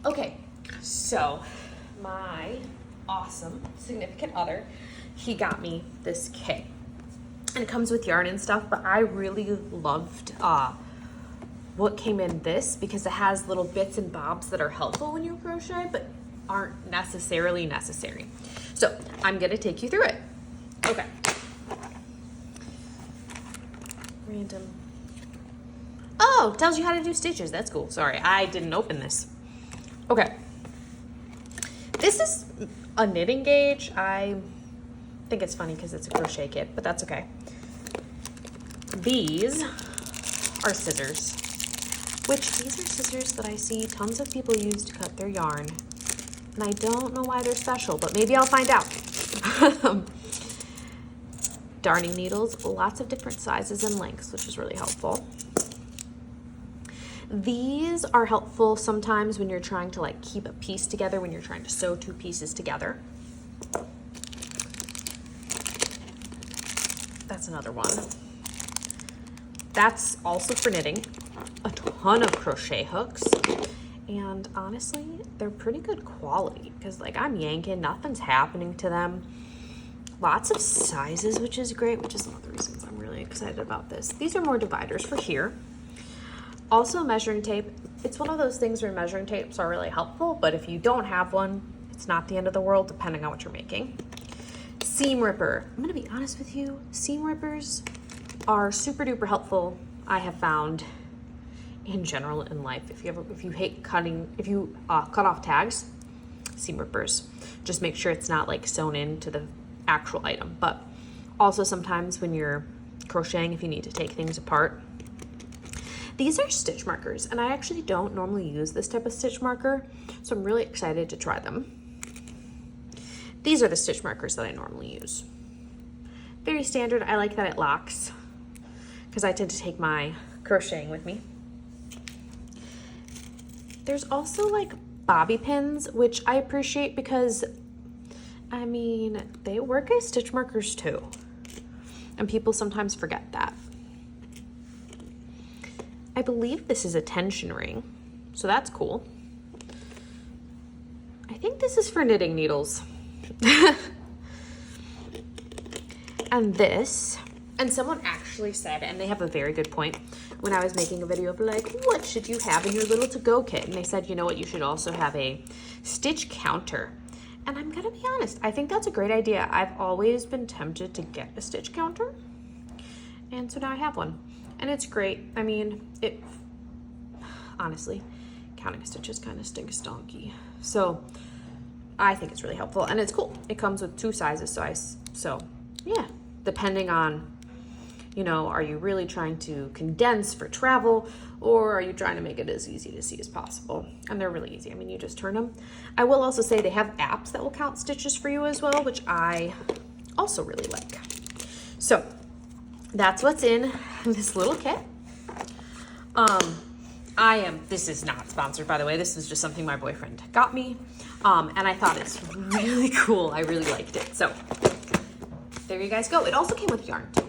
Okay, so my awesome significant other, he got me this kit. And it comes with yarn and stuff, but I really loved what came in this because it has little bits and bobs that are helpful when you crochet, but aren't necessarily necessary. So I'm gonna take you through it. Okay. Random. Oh, tells you how to do stitches. That's cool. Sorry, I didn't open this. Okay. This is a knitting gauge. I think it's funny because it's a crochet kit, but that's okay. These are scissors, which these are scissors that I see tons of people use to cut their yarn. And I don't know why they're special, but maybe I'll find out. Darning needles, lots of different sizes and lengths, which is really helpful. These are helpful sometimes when you're trying to like keep a piece together, when you're trying to sew two pieces together. That's another one. That's also for knitting. A ton of crochet hooks. And honestly, they're pretty good quality because like I'm yanking, nothing's happening to them. Lots of sizes, which is great, which is one of the reasons I'm really excited about this. These are more dividers for here. Also measuring tape. It's one of those things where measuring tapes are really helpful, but if you don't have one, it's not the end of the world depending on what you're making. Seam ripper. I'm gonna be honest with you, seam rippers are super duper helpful, I have found, in general in life. If you hate cutting, if you cut off tags, seam rippers. Just make sure it's not like sewn into the actual item. But also sometimes when you're crocheting, if you need to take things apart. These are stitch markers, and I actually don't normally use this type of stitch marker, so I'm really excited to try them. These are the stitch markers that I normally use. Very standard. I like that it locks because I tend to take my crocheting with me. There's also like bobby pins, which I appreciate because, I mean, they work as stitch markers too. And people sometimes forget that. I believe this is a tension ring, so that's cool. I think this is for knitting needles. And this, and someone actually said, and they have a very good point, when I was making a video of like, what should you have in your little to-go kit? And they said, you know what, you should also have a stitch counter. And I'm gonna be honest, I think that's a great idea. I've always been tempted to get a stitch counter. And so now I have one. And it's great. I mean, it, honestly, counting stitches kind of stinks donkey. So I think it's really helpful and it's cool. It comes with two sizes. So yeah, depending on, you know, are you really trying to condense for travel or are you trying to make it as easy to see as possible? And they're really easy. I mean, you just turn them. I will also say they have apps that will count stitches for you as well, which I also really like. So that's what's in this little kit. This is not sponsored, by the way. This is just something my boyfriend got me. And I thought it's really cool. I really liked it. So there you guys go. It also came with yarn too.